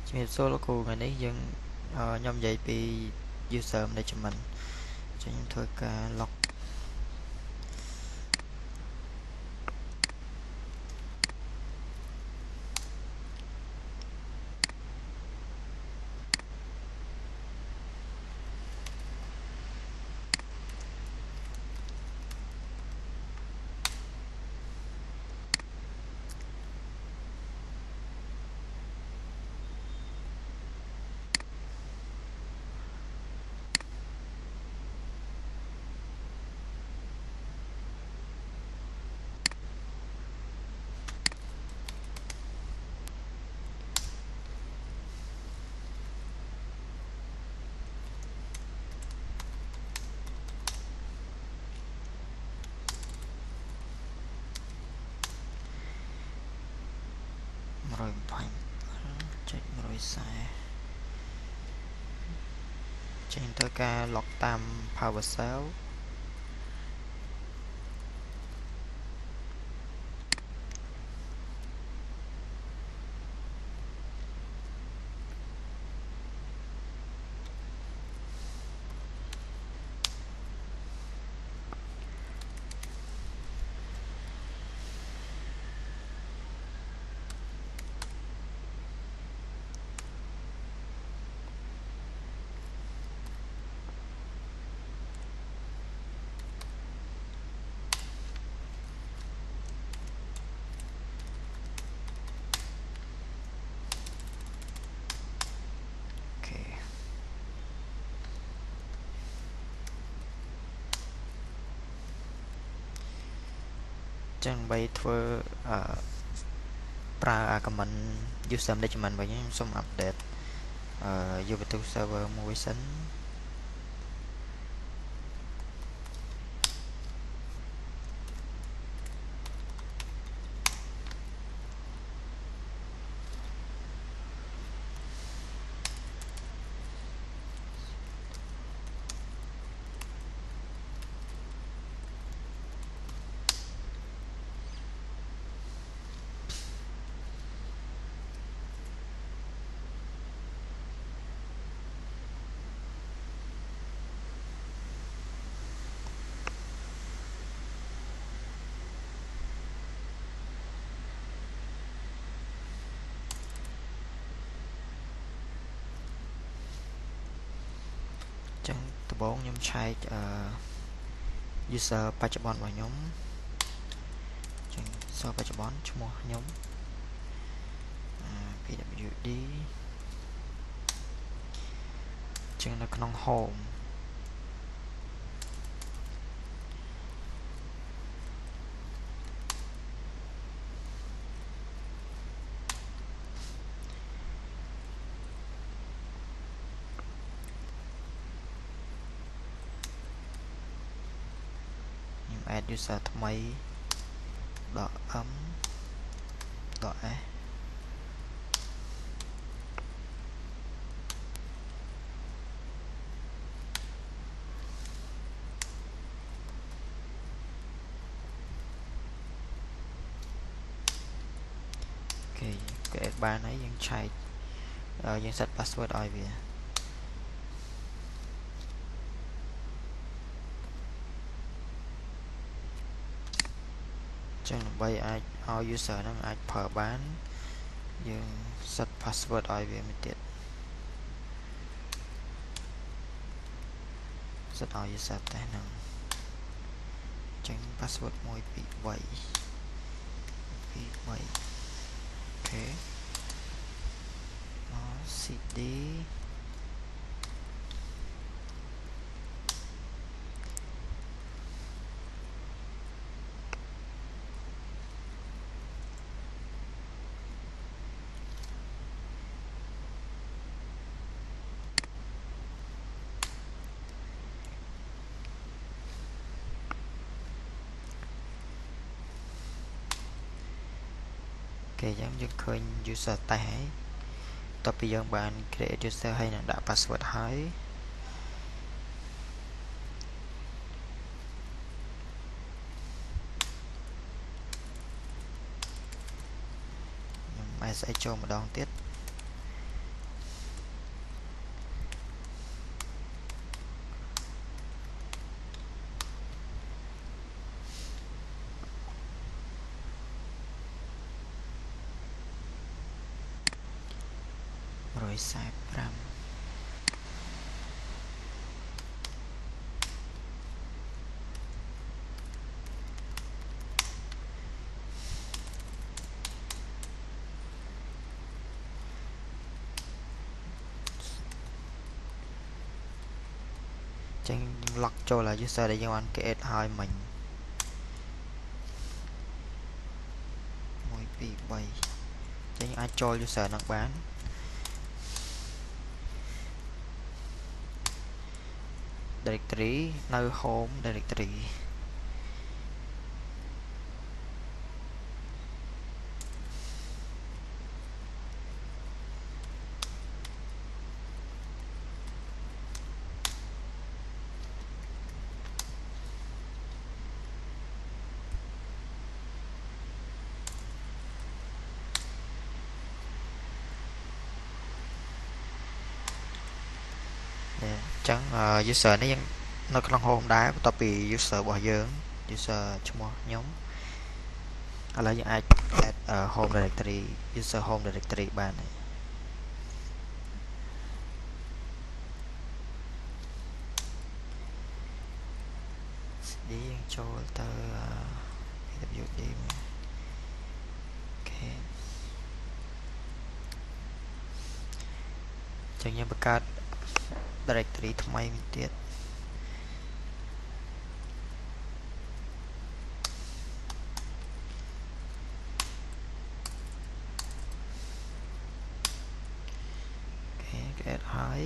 ជំរាបសួរលោកគ្រូថ្ងៃនេះយើងខ្ញុំនិយាយពី user management ចឹងខ្ញុំធ្វើការ log 120 ចុច 140 ចឹងធ្វើការ log តាម PowerShellចឹងបីធ្វើប្រើ comment user management វិញខ្ញុំសូម update Ubuntu server មួយសិនចឹងដំបូងខ្ញុំឆែកuser បច្ចុប្បន្នរបស់ខ្ញុំចឹង user បច្ចុប្បន្នឈ្មោះខ្ញុំpwd ចឹងនៅក្នុង home ខ្ញុំ add user ថ្មី .m .s គេ add បានហើយយើងឆែកយើង set password ឲ្យវាចឹងដើម្បីអាចឲ្យ user ហ្នឹងអាចប្រើបានយើង set password ឲ្យវាមួយទៀត set ឲ្យ user តែហ្នឹងចឹង password 123 អូខេ cd គេយ៉ាងយើងឃើញ user តែហើយតទៅពីយើងបាន create user ហើយនឹងដាក់ password ហើយខ្ញុំ SH ចូលម្ដងទៀត 145ចឹង lock ចូល user ដែលយើងបាន create ហើយមិញ 1 2 3 ចឹងអាចចូល user នឹងបាន directory នៅ home directory ចឹង user នេះយើងនៅក្នុង home ដែរបន្ទាប់ពី user របស់យើង user ឈ្មោះខ្ញុំឥឡូវយើងអាច add home directory user home directory បានហើយយើងចូលទៅ AWD អូខេចឹងយើងបង្កើត directory ថ្មីមួយទៀតអូខេ create ហើយ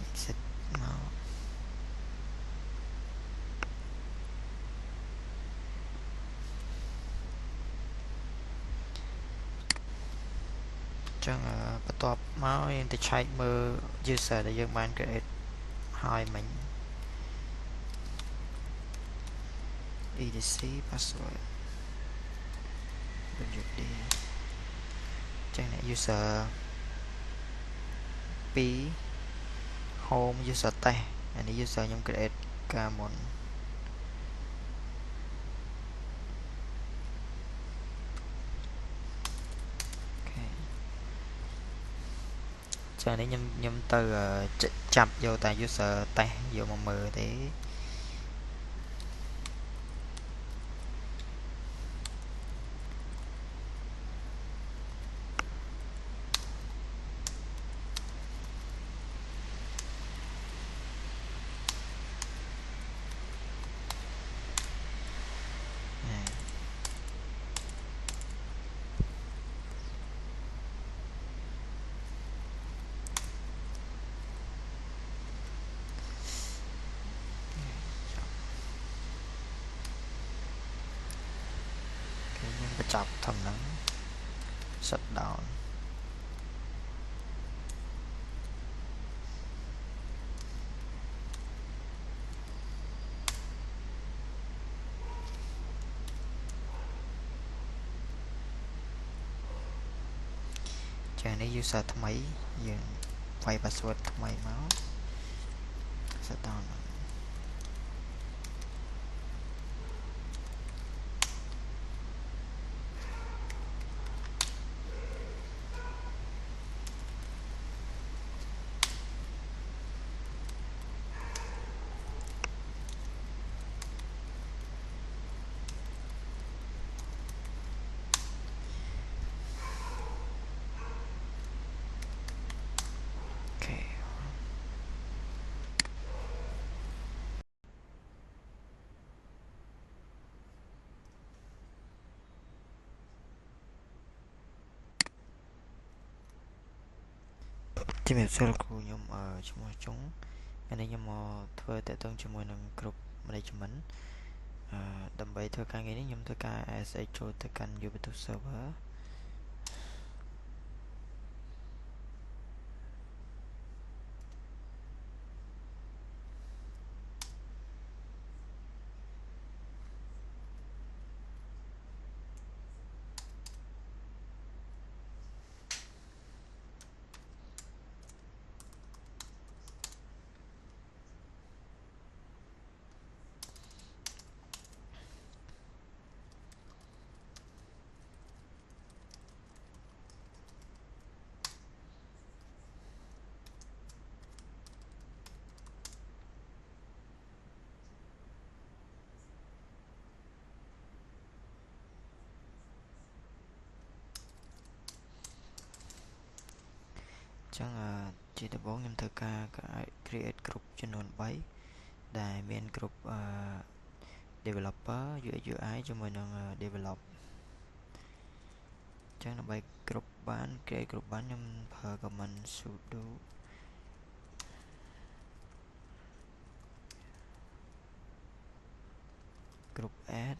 exit មកចឹងបន្ទាប់មកយើងទៅឆែកមើល user ដែលយើងបាន create ហើយមិញ etc password wd ចឹងអ្នក user 2 home user test អានេះ user ខ្ញុំ create កាលមុនចានេះខ្ញុំទៅចាប់យកតែ user test យកមកមើលទេបញ្ចប់ធំហ្នឹង shut down ចានេះ user ថ្មីយើងវាយ password ថ្មីមក shut down ជំរាបសួរគ្រូខ្ញុំឈ្មោះចុងថ្ងៃនេះខ្ញុំមកធ្វើតេតងជាមួយនឹងក្រុម management ដើម្បីធ្វើការងារនេះខ្ញុំធ្វើការ SH ចូលទៅកាន់ Ubuntu server ជាដំបូងខ្ញុំធ្វើការ create group ចំនួន3ដែលមាន group developer UX UI ជាមួយនឹង develop អញ្ចឹងដើម្បី group បាន create group បានខ្ញុំប្រើ command sudo group add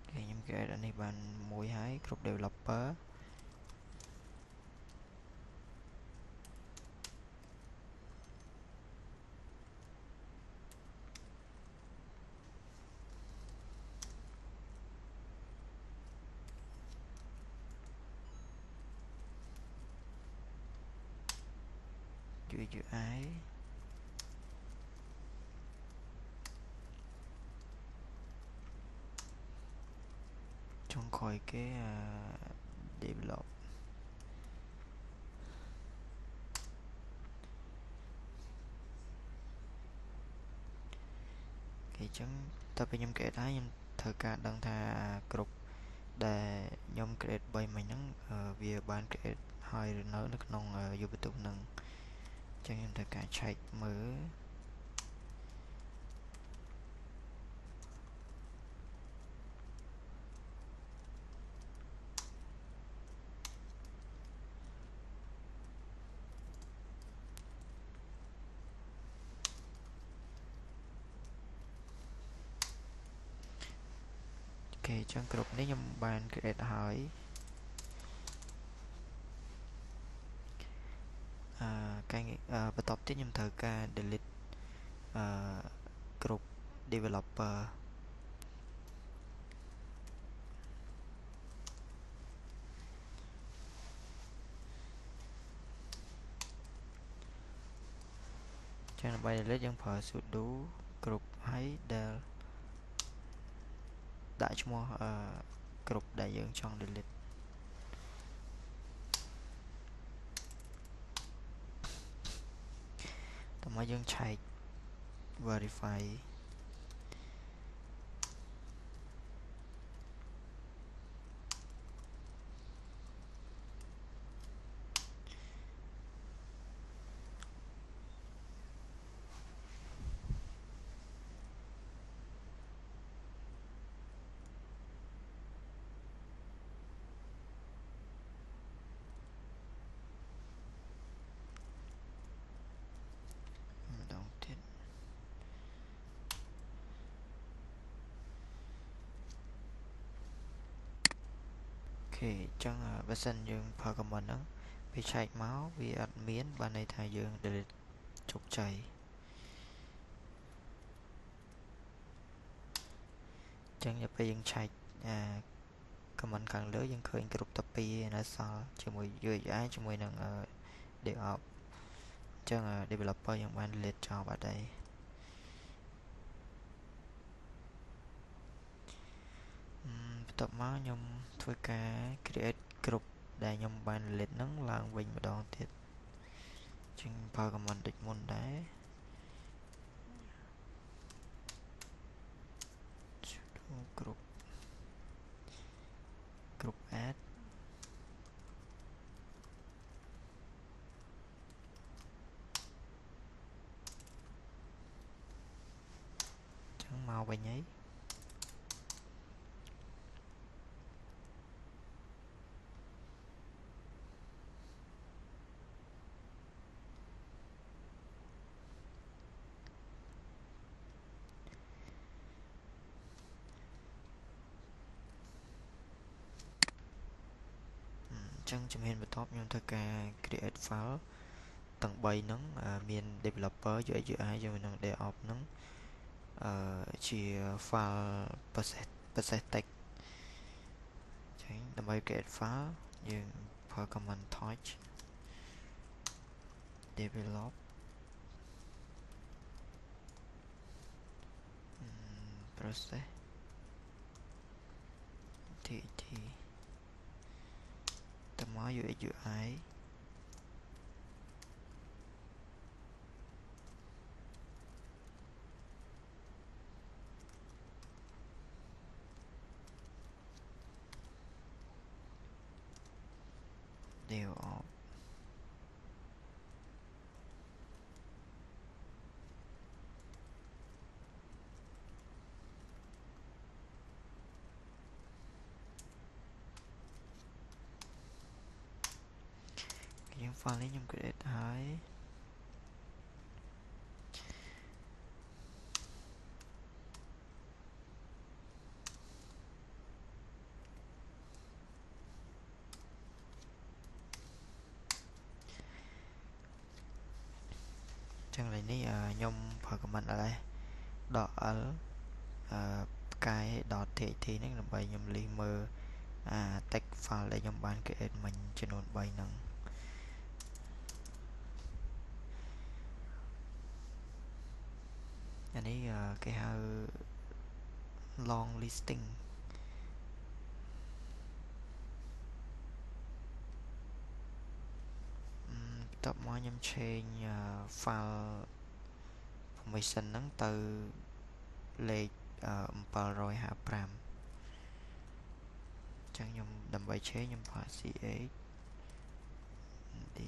ខ្ញុំ create អានេះបានមួយហើយ group developer UI ចុងក្រោយគេ develop គេអញ្ចឹងតើពេលខ្ញុំ create ហើយខ្ញុំត្រូវការដឹងថា group ដែលខ្ញុំ create 3មិញហ្នឹងវាបាន create ហើយឬនៅក្នុង YouTube ហ្នឹងអញ្ចឹងខ្ញុំត្រូវការ check មើលគេអញ្ចឹង group នេះខ្ញុំបាន create ហើយបន្ទាប់ទៀតខ្ញុំត្រូវការ delete group developer ចឹងដើម្បី delete យើងប្រើ sudo group ហើយដែលដាក់ឈ្មោះgroup ដែលយើងចង់ delete តោះមកយើងឆែក verify ម្ដងទៀតអូខេអញ្ចឹងបើសិនយើងប្រើ command ហ្នឹងវាឆែកមកវាអត់មានបានន័យថាយើង delete ជោគជ័យអញ្ចឹងដល់ពេលយើងឆែកcommand ខាងលើយើងឃើញ group តែ2ឯនៅសល់ជាមួយ UX ជាមួយនឹង DevOps អញ្ចឹង developer យើងបាន delete ចោលបាត់ហើយបន្ទាប់មកខ្ញុំធ្វើការ create group ដែលខ្ញុំបាន delete ហ្នឹងឡើងវិញម្ដងទៀតអញ្ចឹងប្រើ command ដូចមុនដែរ sudo group add អញ្ចឹងមកវិញហើយអញ្ចឹងជំហានបន្ទាប់ខ្ញុំធ្វើការ create file ទាំង3ហ្នឹងមាន developer UX UI ជាមួយនឹង DevOps ហ្នឹងជា file process text អញ្ចឹងដើម្បី create file យើងប្រើ command touch develop process tt តមក UX UI đều off យើង file នេះខ្ញុំ create ហើយចឹងឡើយនេះខ្ញុំប្រើ command ls .l ផ្កាយ .txt ហ្នឹងដើម្បីខ្ញុំលីសមើលtext file ដែលខ្ញុំបាន create មិញចំនួន3ហ្នឹងអានេះគេហៅ long listing បន្ទាប់មកខ្ញុំ change file permission ហ្នឹងទៅលេខ755ចឹងខ្ញុំដើម្បី change ខ្ញុំប្រើ ch d ខ្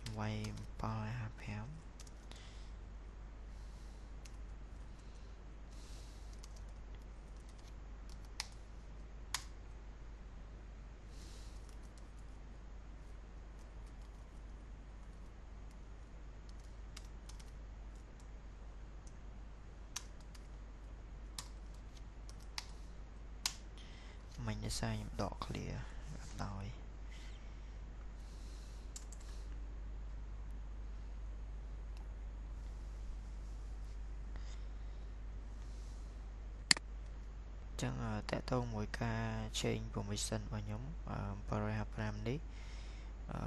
ញុំវាយ755មិញដោយសារខ្ញុំដក clear អត់ដោយចឹងតកតងមួយការ change permission របស់ខ្ញុំ755នេះ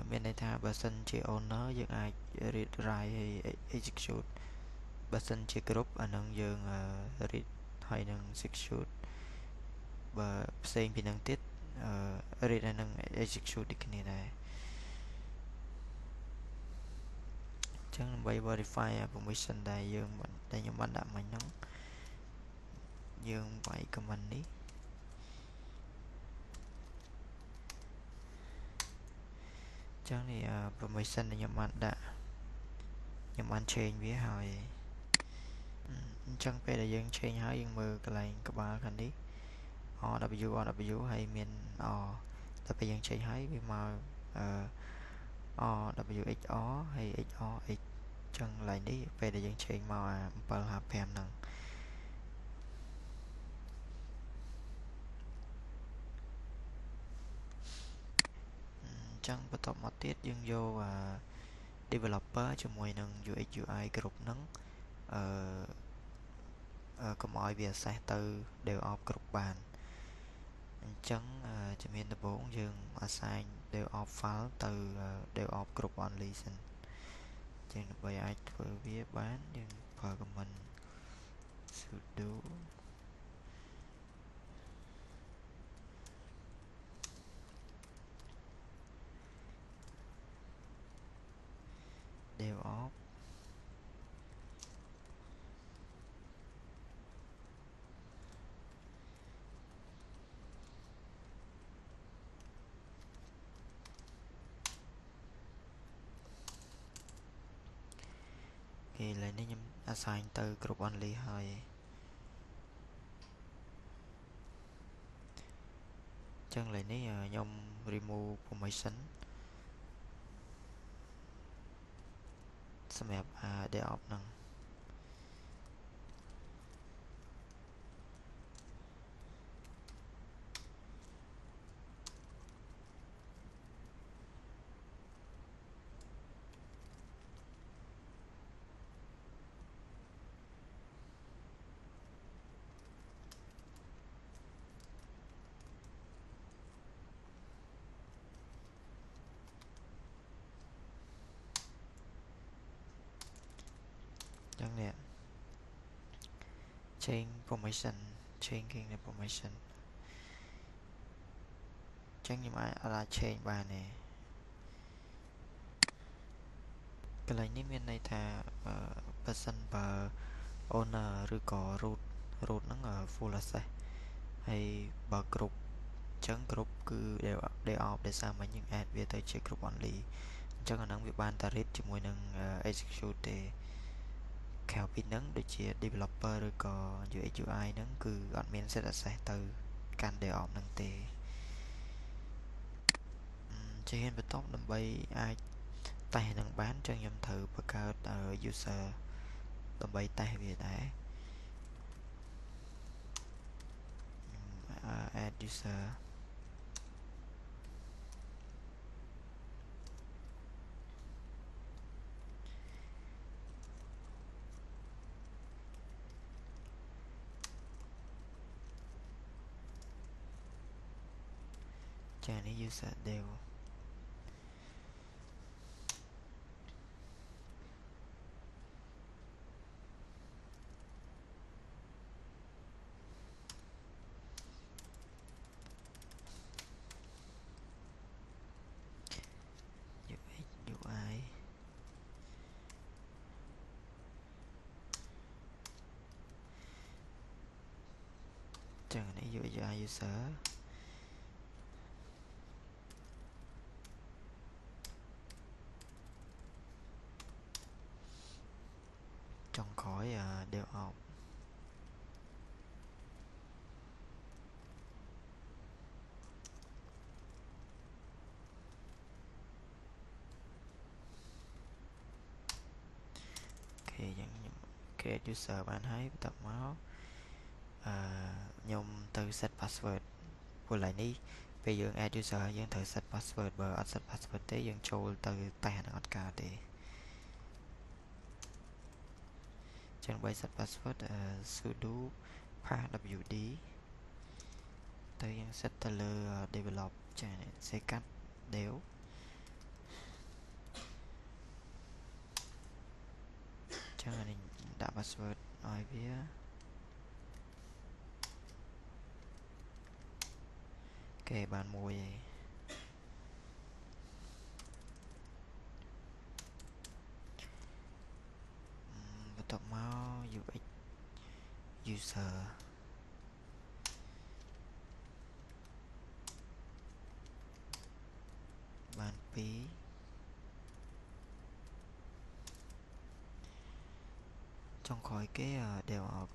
មានន័យថាបើសិនជា owner យើងអាច read write ហើយ execute បើសិនជា group អានឹងយើង read ហើយនឹង execute បើផ្សេងពីនឹងទៀតread ហើយនឹង execute ដូចគ្នាដែរចឹងដើម្បី verify permission ដែលខ្ញុំបានដាក់មិញហ្នឹងយើងវាយ command នេះចឹងនេះ permission ដែលខ្ញុំបានដាក់ខ្ញុំបាន change វាហើយអញ្ចឹងពេលដែលយើង change ហើយយើងមើលកន្លែងក្បាលខាងនេះ RW ហើយមាន តែពេលយើង change ហើយវាមក RWHR ហើយ HRH ចឹងកន្លែងនេះពេលដែលយើង change មក755ហ្នឹងចឹងបន្ទាប់មកទៀតយើងយក developer ជាមួយនឹង UX UI គ្រប់ហ្នឹងកុំឲ្យវា access ទៅ DevOps គ្រប់បានអញ្ចឹងជំហានដំបូងយើង assign DevOps file ទៅ DevOps គ្រប់ only សិនចឹងដើម្បីអាចធ្វើវាបានយើងប្រើ command sudo DevOpsឥឡូវនេះខ្ញុំ assign ទៅគ្រប់ only ហើយចឹងឥឡូវនេះខ្ញុំ remove permission សម្រាប់DevOps ហ្នឹងចឹងនេះ change permission changing the permission ចឹងខ្ញុំអាច change បានទេកន្លែងនេះមានន័យថាបើសិនបើ owner ឬក៏ root ហ្នឹង full access ហើយបើគ្រប់ ចឹងគ្រប់គឺ day off ដែលសារមិញយើង add វាទៅជាគ្រប់ only អញ្ចឹងអាហ្នឹងវាបានតា read ជាមួយនឹង execute ទេក្រៅពីហ្នឹងដូចជា developer ឬក៏ UX UI ហ្នឹងគឺអត់មាន set access ទៅកាន់ day off ហ្នឹងទេជាហ៊ានបន្ទាប់ដើម្បីអាចតេស្តនឹងបានចឹងខ្ញុំត្រូវបង្កើត user ដើម្បីតេស្តវាដែរadd user ចានេះ user dev UX UI ចឹងនេះ UX UI user ចុងក្រោយ dev off អូខេចឹងខ្ញុំ create user បានហើយបន្ទាប់មកខ្ញុំទៅ set password ព្រោះឡើយនេះពេលយើង add user យើងត្រូវ set password បើអត់ set password ទេយើងចូលទៅតេស្តនឹងអត់កើតទេចឹងបើ set password sudo passwd ទៅយើង set ទៅលើ develop ចាសេកាត់ dev ចឹងនេះដាក់ password ឲ្យវាគេបានមួយឯងបន្ទាប់មក UX user បាន2ចុងក្រោយគេ dev off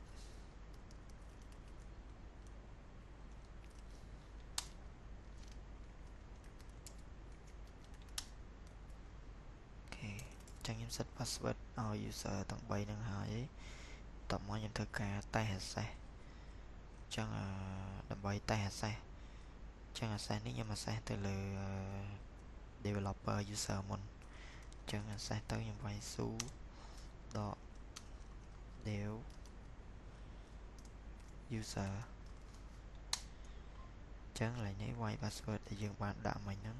ចឹងខ្ញុំ set password ឲ្យ user ទាំង3ហ្នឹងហើយតោះមកខ្ញុំធ្វើការតេស្ត access ចឹងដើម្បីតេស្ត access ចឹង access នេះខ្ញុំ access ទៅលើ developer user មុនចឹង access ទៅខ្ញុំវាយ sudo dev user ចឹងឡើយនេះវាយ password ដែលយើងបានដាក់មិញហ្នឹង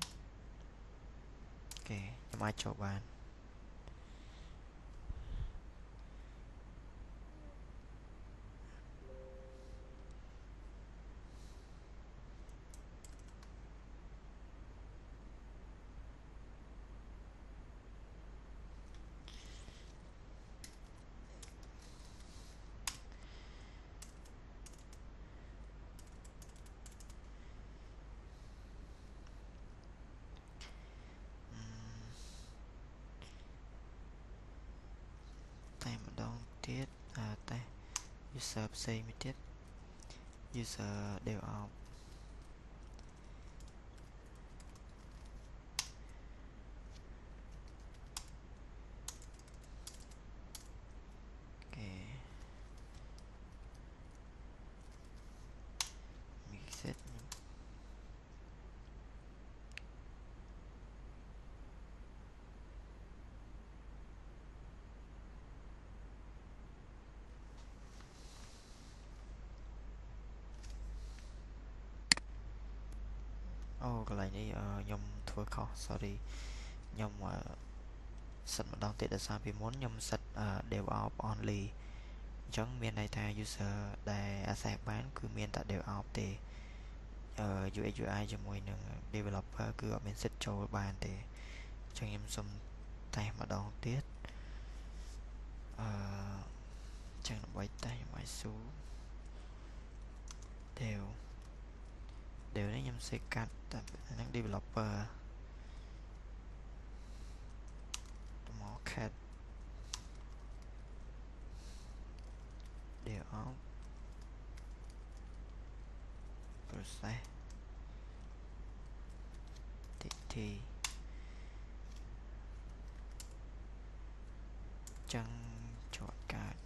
គេខ្ញុំអាចចូលបានតែម្ដងទៀតតែ user ផ្សេងមួយទៀត user dev off គេ mixed អូកន្លែងនេះខ្ញុំធ្វើខុស sorry ខ្ញុំសិតម្ដងទៀតដោយសារពីមុនខ្ញុំសិត dev off only អញ្ចឹងមានន័យថា user ដែល access បានគឺមានតែ dev off ទេUX UI ជាមួយនឹង developer គឺអត់មានសិទ្ធចូលបានទេអញ្ចឹងខ្ញុំសុំតេស្តម្ដងទៀតអញ្ចឹងដើម្បីតេស្តខ្ញុំឲ្យ dev នេះខ្ញុំ ខ្ញុំសេកាត់តែនឹង developer មក cat dev process tt ចឹងជាប់កាត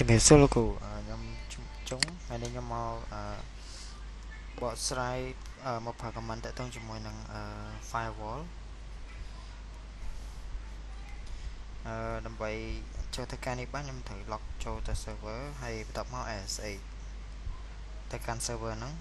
ជំរាបសួរលោកគ្រូខ្ញុំចុងថ្ងៃនេះខ្ញុំមកបកស្រាយមកផា comment តាក់ទងជាមួយនឹងfirewall ដើម្បីចូលទៅការនេះបានខ្ញុំត្រូវ log ចូលទៅ server ហើយបន្ទាប់មក SSH ទៅកាន់ server ហ្នឹង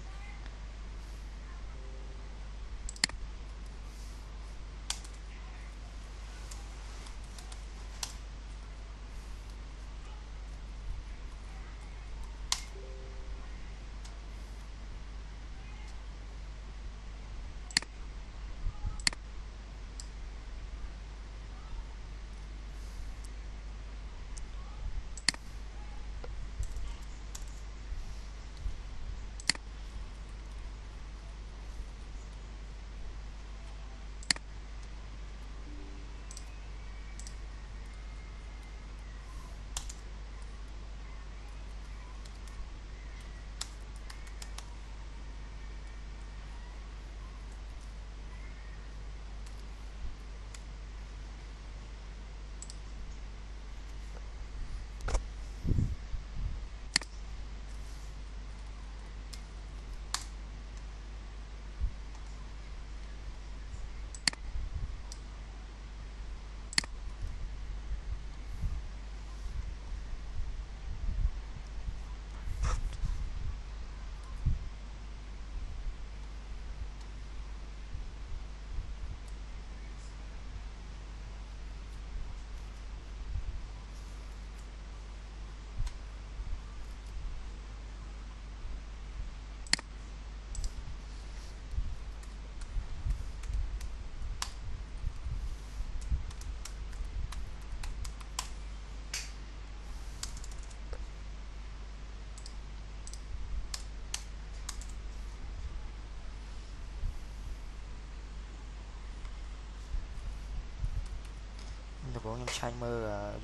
ដំបូងខ្ញុំឆែកមើល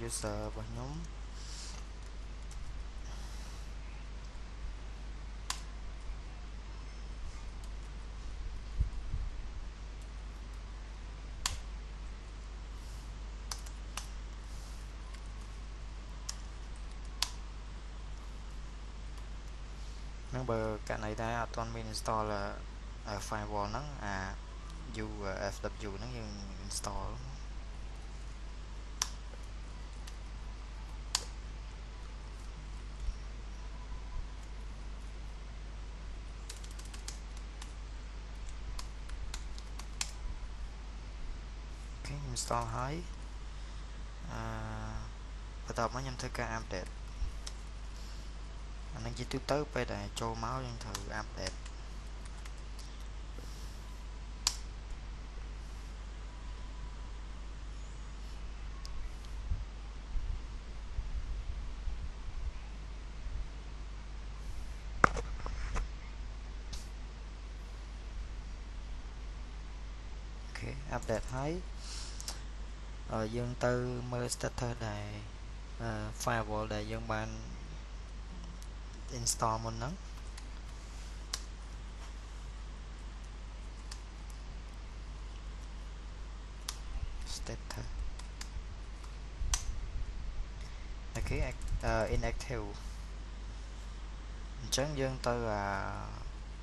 user របស់ខ្ញុំនឹងបើករណីដែរអត់ទាន់មាន install firewall ហ្នឹងUFW ហ្នឹងយើង install install ហើយ បន្ទាប់មកខ្ញុំធ្វើការ update អានឹងជាទូទៅពេលដែលចូលមកយើងត្រូវ update អូខេ update ហើយយើងទៅមើល status ដែល firewall ដែលយើងបាន install មុនហ្នឹង status អូខេ inactive អញ្ចឹងយើងទៅ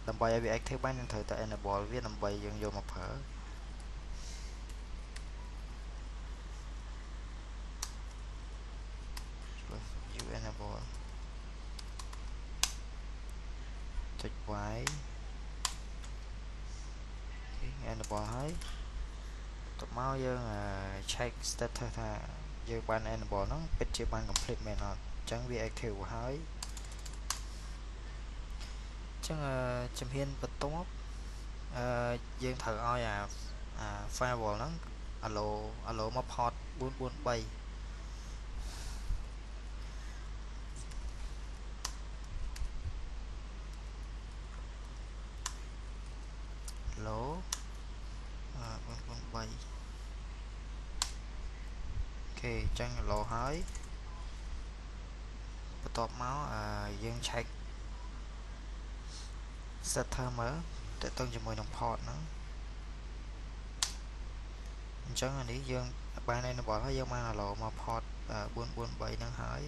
ដើម្បីឲ្យវា active បានយើងត្រូវតែ enable វាដើម្បីយើងយកមកប្រើview enable ចុច y enable ហើយទៅមកយើង check status ថាយើងបាន enable ហ្នឹងពិតជាបាន complete មែនអត់អញ្ចឹងវា active ហើយអញ្ចឹងជំហានបន្ទាប់យើងត្រូវឲ្យfirewall ហ្នឹង allow មក port 443 allow 443 អូខេអញ្ចឹង allow ហើយបន្ទាប់មកយើង check status មើលតើតើជាមួយនឹង port ហ្នឹងអញ្ចឹងអានេះយើងបាន enable ហើយយើងបាន allow មក port 443 ហ្នឹងហើយ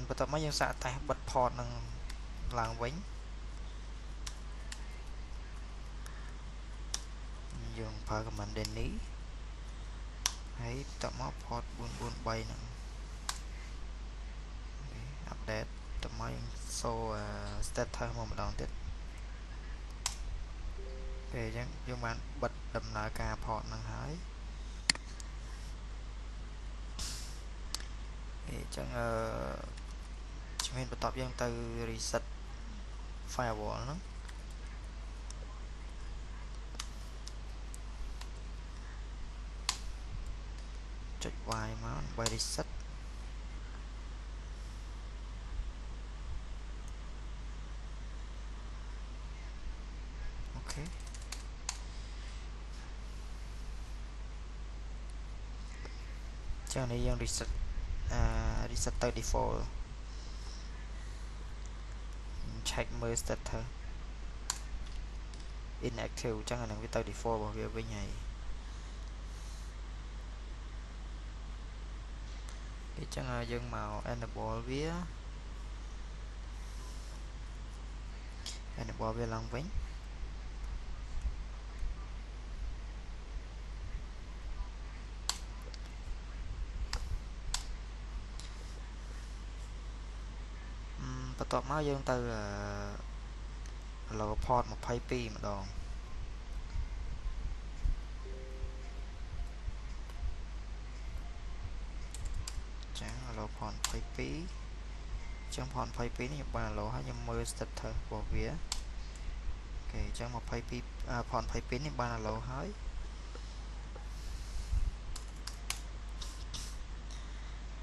បន្ទាប់មកយើងសាកតេស្តបិទ port ហ្នឹងឡើងវិញយើងប្រើ command Denny ហើយបន្ទាប់មក port 443 ហ្នឹង update បន្ទាប់មកយើងសូ status មកម្ដងទៀតពេលអញ្ចឹងយើងបានបិទដំណើរការ port ហ្នឹងហើយអញ្ចឹងជំហានបន្ទាប់យើងទៅ reset firewall ហ្នឹងចុច y មកដើម្បី reset អូខេចឹងនេះយើង reset reset ទៅ default check មើល status inactive ចឹងអានឹងវាទៅ default របស់វាវិញហើយអញ្ចឹងយើងមក enable វា enable វាឡើងវិញបន្ទាប់មកយើងទៅ allow port 22 ម្ដងចឹង allow port 22ចឹង port 22នេះខ្ញុំបាន allow ហើយខ្ញុំមើល status របស់វាអូខេចឹង22 port 22នេះបាន allow ហើយ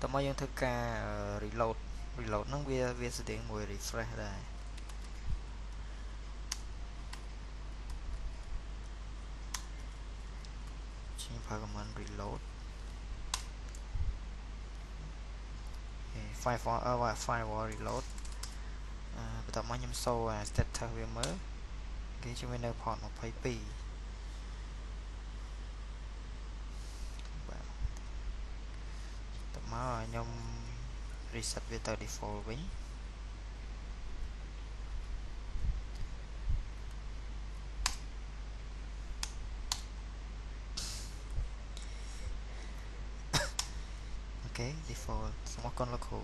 តើមកយើងធ្វើការ reload ហ្នឹងវាស្តៀងមួយ refresh ដែរខ្ញុំប្រើ command reload firewall reload បន្ទាប់មកខ្ញុំសូ status វាមើលគេជួយនៅ port 22បាទតើមកខ្ញុំ reset វាទៅ default វិញអូខេ default សូមអរគុណលោកគ្រូ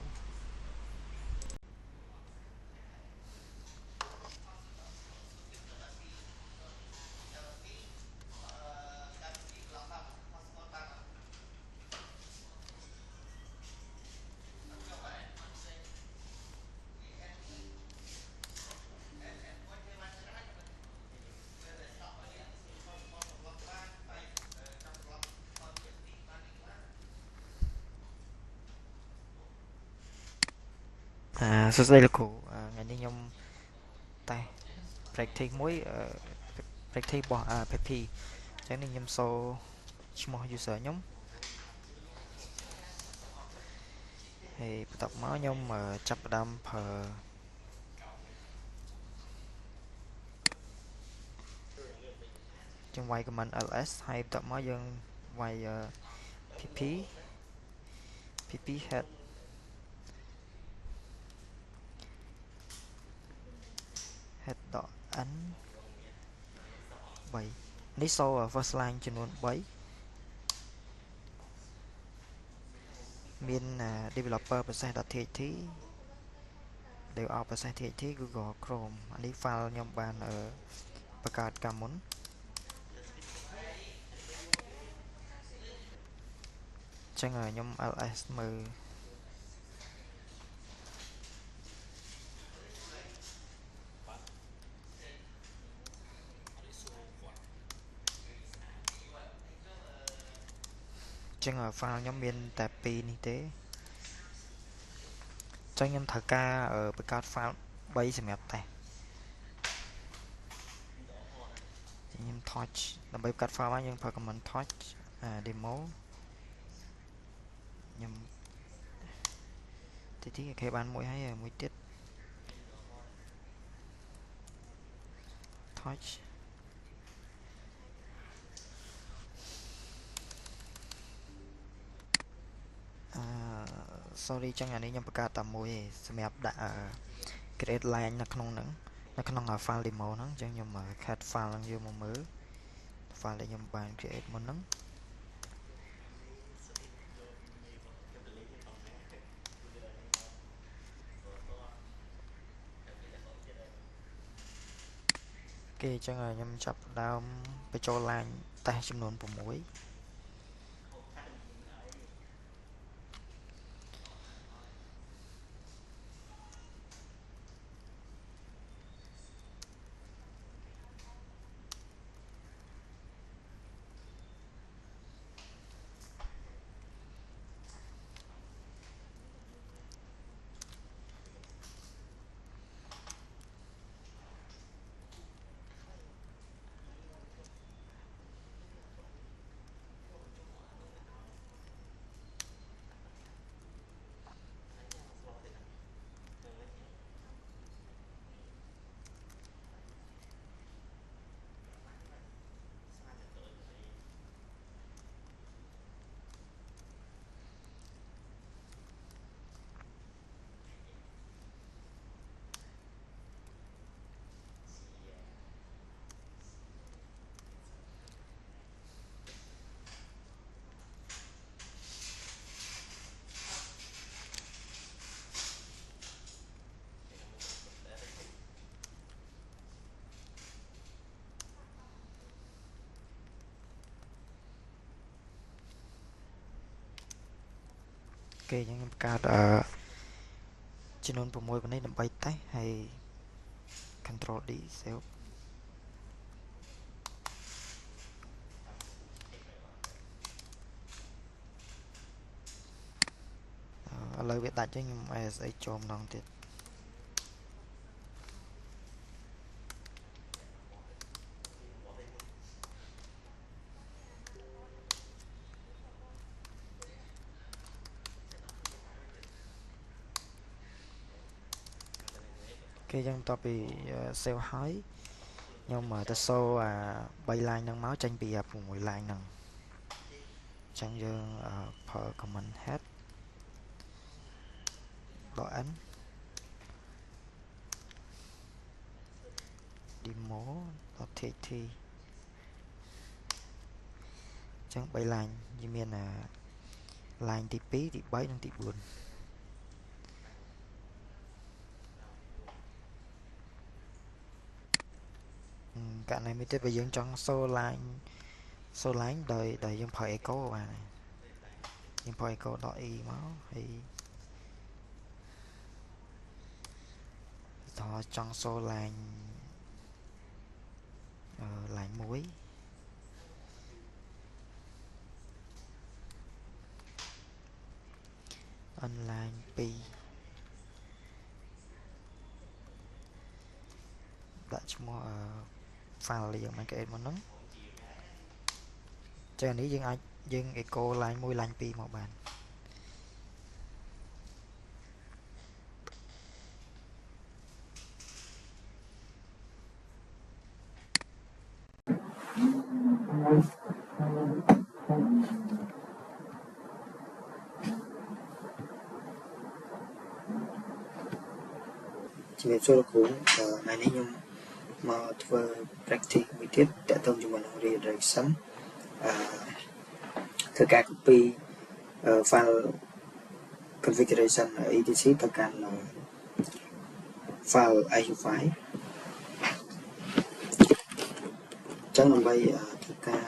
សួស្តីលោកគ្រូថ្ងៃនេះខ្ញុំតែ practice មួយpractice របស់PP អញ្ចឹងនេះខ្ញុំសូឈ្មោះ user ខ្ញុំហើយបន្ទាប់មកខ្ញុំចាប់ផ្ដើមប្រើយើងវាយ command ls ហើយបន្ទាប់មកយើងវាយ pp head n 3នេះសូ first line ចំនួន3មាន developer process.txt developer process.txt Google Chrome អានេះ file ខ្ញុំបានបង្កើតកាលមុនចឹងខ្ញុំ ls មើលចឹង file ខ្ញុំមានតែ2នេះទេចឹងខ្ញុំត្រូវការបង្កើត file 3សម្រាប់តេស្តខ្ញុំ touch ដើម្បីបង្កើត file បានយើងប្រើ command touch demo ខ្ញុំទីគេបានមួយហើយមួយទៀត touch sorry ចឹងអានេះខ្ញុំបង្កើតតែមួយទេសម្រាប់ដាក់ create line នៅក្នុងហ្នឹងនៅក្នុង file demo ហ្នឹងចឹងខ្ញុំ cut file ហ្នឹងយកមកមើល file ដែលខ្ញុំបាន create មុនហ្នឹងគេចឹងខ្ញុំចាប់ដើមបញ្ចូល line តេស្តចំនួន6គេចឹងខ្ញុំបង្កើតចំនួន6ប៉ុណ្នេះដើម្បីតេស្តហើយ control D save ឥឡូវវាដាច់ចឹងខ្ញុំ ISA ចូលម្ដងទៀតគេចឹងបន្ទាប់ពី save ហើយខ្ញុំទៅសូ3 line ហ្នឹងមកចេញពី6 line ហ្នឹងចឹងយើងប្រើ command head .n demo.txt ចឹង3 line វាមានline ទី2ទី3និងទី4ករណីមួយទៀតបើយើងចង់សូ line ដោយយើងប្រើ echo បាទយើងប្រើ echo.e មកហើយតោះចង់សូ line 1 online 2 ដាក់ឈ្មោះ file យើងមិន create មកហ្នឹងចឹងនេះយើងអាចយើង echo line 1 line 2មកបានជំរាបសួរលោកគ្រូថ្ងៃនេះខ្ញុំមកធ្វើ practice មួយទៀតតទៅជាមួយនឹង redirection ធ្វើការ copy file configuration etc ទៅកាន់ file IU5 ចឹងដើម្បីធ្វើការ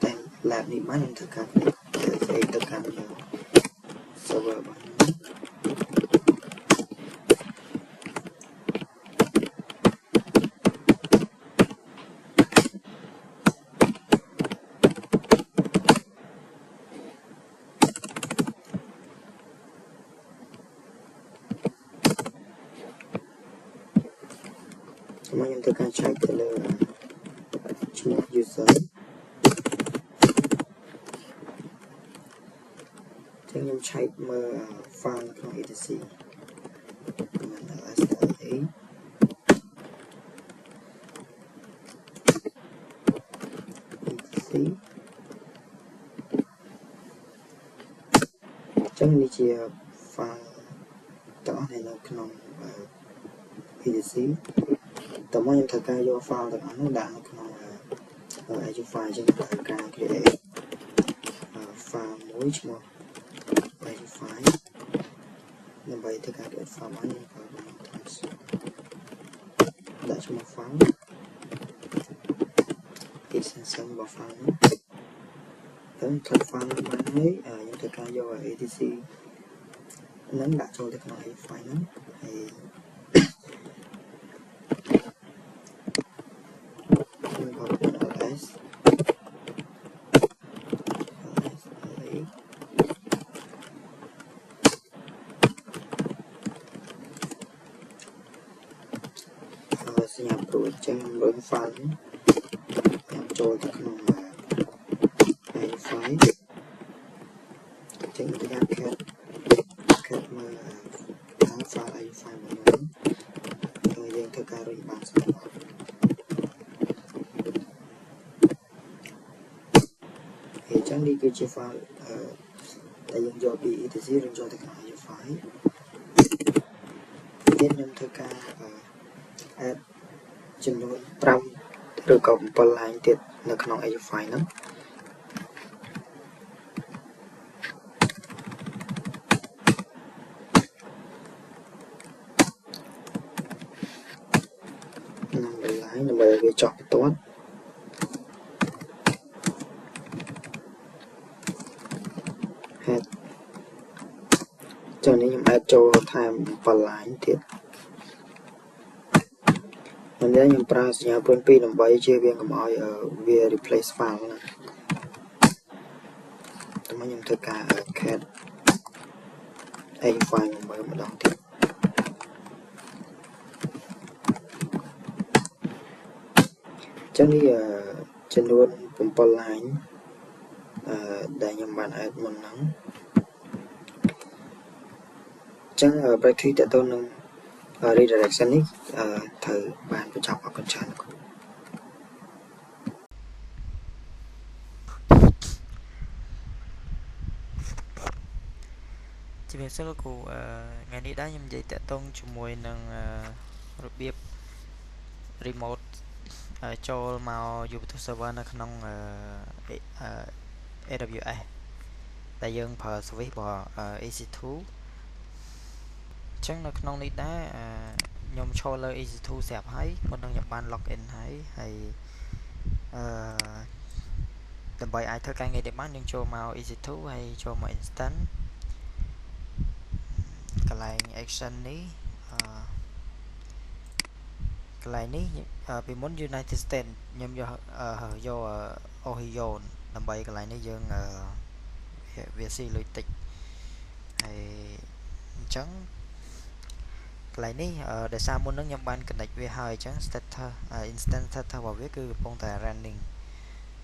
តែ lab នេះបានខ្ញុំធ្វើការ create ទៅកាន់ server របស់ខ្ញុំធ្វើការឆែកទៅលើឈ្មោះ user ចឹងខ្ញុំឆែកមើល file ក្នុង etc មិន SLA ចឹងនេះជា file ទាំងអស់នៅក្នុង etc តើមកខ្ញុំធ្វើការយក file ទាំងអស់នោះដាក់នៅក្នុង IU5 ចឹងធ្វើការ create file មួយឈ្មោះ IU5 ដើម្បីធ្វើការ create file មកខ្ញុំប្រើដាក់ឈ្មោះ file extension របស់ file នោះទៅថត file នោះបានហើយខ្ញុំធ្វើការយក etc នឹងដាក់ចូលទៅក្នុង IU5 ហ្នឹងហើយសញ្ញាប្រួយចឹងមើល file ខ្ញុំចូលទៅក្នុង IU5 ចឹងទៅការ cat មើល file IU5 របស់ខ្ញុំហើយយើងធ្វើការរុញបានស្រាប់ហើយចឹងនេះគឺជា file ដែលយើងយកពី etc រុញចូលទៅក្នុង IU5 ទៀតខ្ញុំធ្វើការ add ចំនួន5ឬក៏7 line ទៀតនៅក្នុង IU5 ហ្នឹងដើម្បីឲ្យវាចប់បន្ទាត់head ចឹងនេះខ្ញុំ add ចូលថែម7 line ទៀតមិនដែរខ្ញុំប្រើសញ្ញាព្រួយ2ដើម្បីជៀសវាងកុំឲ្យវា replace file ណាតែមកខ្ញុំធ្វើការ cat IU5 មើលម្ដងទៀតចឹងនេះចំនួន7 line ដែលខ្ញុំបាន add មុនហ្នឹងចឹង practice តទៅនឹង redirection នេះត្រូវបានបញ្ចប់អរគុណច្រើនជំរាបសួរលោកគ្រូថ្ងៃនេះដែរខ្ញុំនិយាយតាក់ទងជាមួយនឹងរបៀប remote ចូលមក YouTube server នៅក្នុង AWS ដែលយើងប្រើ service របស់ EC2 ចឹងនៅក្នុងនេះដែរខ្ញុំចូលលើ EC2 ស្រាប់ហើយមុននឹងខ្ញុំបាន login ហើយដើម្បីអាចធ្វើការងារនេះបានយើងចូលមក EC2 ហើយចូលមក instance កន្លែង action នេះកន្លែងនេះពីមុន United States ខ្ញុំយកOhio ដើម្បីកន្លែងនេះយើងវាស៊ីលុយតិចហើយអញ្ចឹងក កន្លែងនេះដោយសារមុនហ្នឹងខ្ញុំបាន connect វាហើយអញ្ចឹង status instant status របស់វាគឺកំពុងតែ running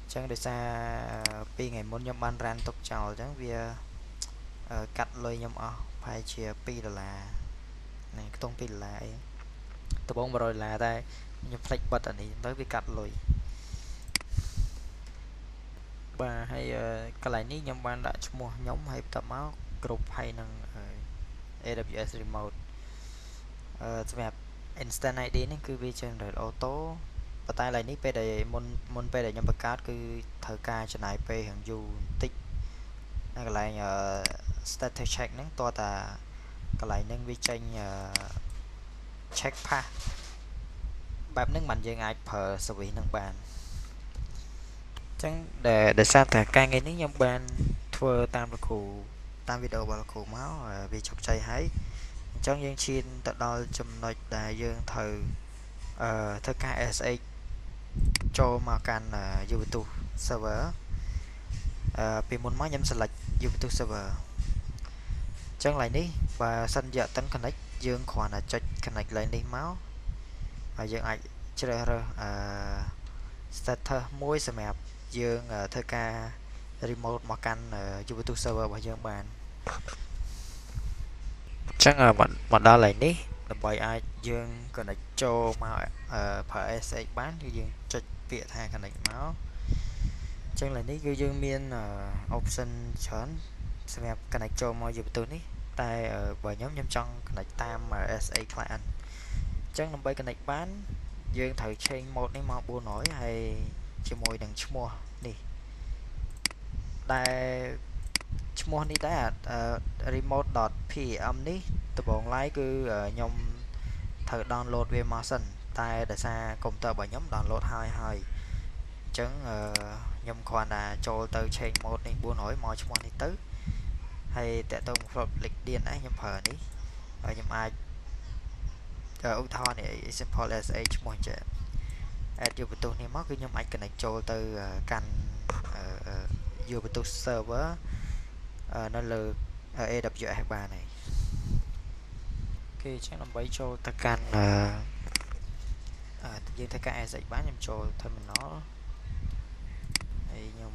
អញ្ចឹងដោយសារពីថ្ងៃមុនខ្ញុំបាន run ទុកចោលអញ្ចឹងវាកាត់លុយខ្ញុំអស់ប្រហែលជា$2ហ្នឹងខ្ទង់$2អីដំបូង$100តែខ្ញុំភ្លេចបិទអានេះទៅវាកាត់លុយបាទហើយកន្លែងនេះខ្ញុំបានដាក់ឈ្មោះខ្ញុំហើយបន្ទាប់មកគ្រប់ហើយនឹង AWS remote សម្រាប់ instant ID នេះគឺវា generate auto ប៉ុន្តែឡើយនេះពេលដែលមុនពេលដែលខ្ញុំបង្កើតគឺត្រូវការចំណាយពេលយ៉ាងយូរបន្តិចនៅកន្លែងstatus check ហ្នឹងតោះតាកន្លែងហ្នឹងវាចេញcheck pass បែបហ្នឹងមិនយើងអាចប្រើ service ហ្នឹងបានអញ្ចឹងដោយសារតែការងារនេះខ្ញុំបានធ្វើតាមលោកគ្រូតាមវីដេអូរបស់លោកគ្រូមកវាជោគជ័យហើយអញ្ចឹងយើងឈានទៅដល់ចំណុចដែលយើងត្រូវធ្វើការ SH ចូលមកកាន់ Ubuntu server ពីមុនមកខ្ញុំ select Ubuntu server អញ្ចឹងឡើយនេះបើសិនជាអត់ទាន់ connect យើងគ្រាន់តែចុច connect ឡើយនេះមកហើយយើងអាចជ្រើសរើសstatus មួយសម្រាប់យើងធ្វើការ remote មកកាន់ Ubuntu server របស់យើងបានអញ្ចឹងមកដល់ឡើយនេះដើម្បីអាចយើង connect ចូលមកប្រើ SH បានគឺយើងចុចពាក្យថា connect មកអញ្ចឹងឡើយនេះគឺយើងមាន option ច្រើនសម្រាប់ connect ចូលមក Ubuntu នេះតែបើខ្ញុំចង់ connect តាម SH client អញ្ចឹងដើម្បី connect បានយើងត្រូវ change mode នេះមក400ហើយជាមួយនឹងឈ្មោះនេះដែលឈ្មោះនេះដែរremote.pem នេះដំបូងឡើយគឺខ្ញុំត្រូវ download វាមកសិនតែដោយសារកុំព្យូទ័ររបស់ខ្ញុំ download ហើយអញ្ចឹងខ្ញុំគ្រាន់តែចូលទៅ change mode នេះ400មកឈ្មោះនេះទៅហើយតើតើ public DNS ខ្ញុំប្រើនេះហើយខ្ញុំអាចឧទាហរណ៍នេះ simple SH ឈ្មោះចេះ add Ubuntu នេះមកគឺខ្ញុំអាច connect ចូលទៅកាន់ Ubuntu server នៅលើ AWS បានហើយគេអញ្ចឹងដើម្បីចូលទៅកាន់យើងធ្វើការ SH បានខ្ញុំចូល terminal ហើយខ្ញុំ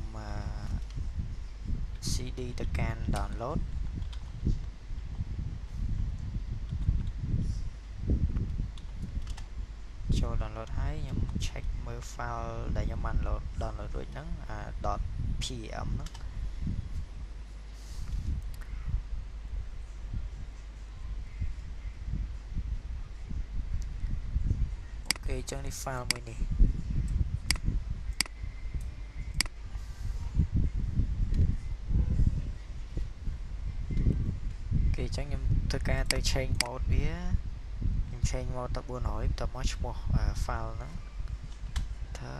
CD ទៅកាន់ download ចូល download ហើយខ្ញុំ check មើល file ដែលខ្ញុំបាន download រួចហ្នឹង.pem ហ្នឹងអូខេអញ្ចឹងនេះ file មួយនេះគេអញ្ចឹងខ្ញុំធ្វើការទៅ change mode វាខ្ញុំ change mode ទៅ400តមកឈ្មោះ file ហ្នឹងថា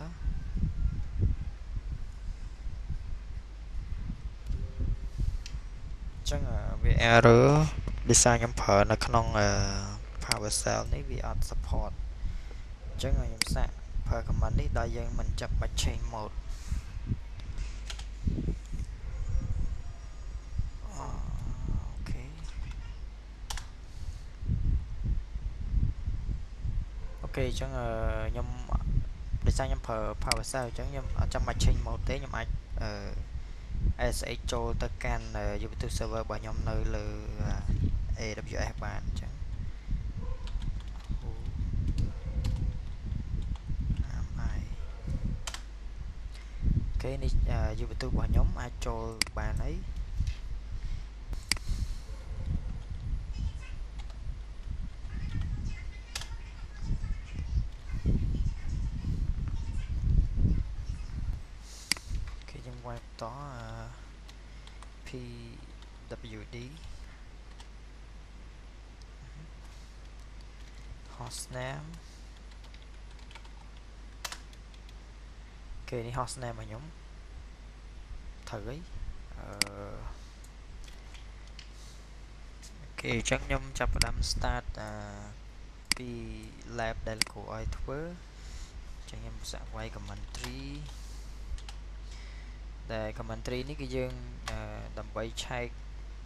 អញ្ចឹងវា error ដោយសារខ្ញុំប្រើនៅក្នុង PowerShell នេះវាអត់ support អញ្ចឹងខ្ញុំសាកប្រើ command នេះដល់យើងមិនចាំបាច់ change mode អូខេអញ្ចឹងខ្ញុំដោយសារខ្ញុំប្រើ PowerShell អញ្ចឹងខ្ញុំអត់ចាំបាច់ change mode ទេខ្ញុំអាចSH ចូលទៅកាន់ Ubuntu server របស់ខ្ញុំនៅលើ AWS បានអញ្ចឹងអូខេនេះ Ubuntu របស់ខ្ញុំអាចចូលបានហើយវាយបន្តpwd hostname គេនេះ hostname របស់ខ្ញុំត្រូវហើយគេអញ្ចឹងខ្ញុំចាប់ផ្ដើម start ពី lab ដែលគ្រូឲ្យធ្វើអញ្ចឹងខ្ញុំសាកវាយ command 3ដែល command 3នេះគឺយើងដើម្បីឆែក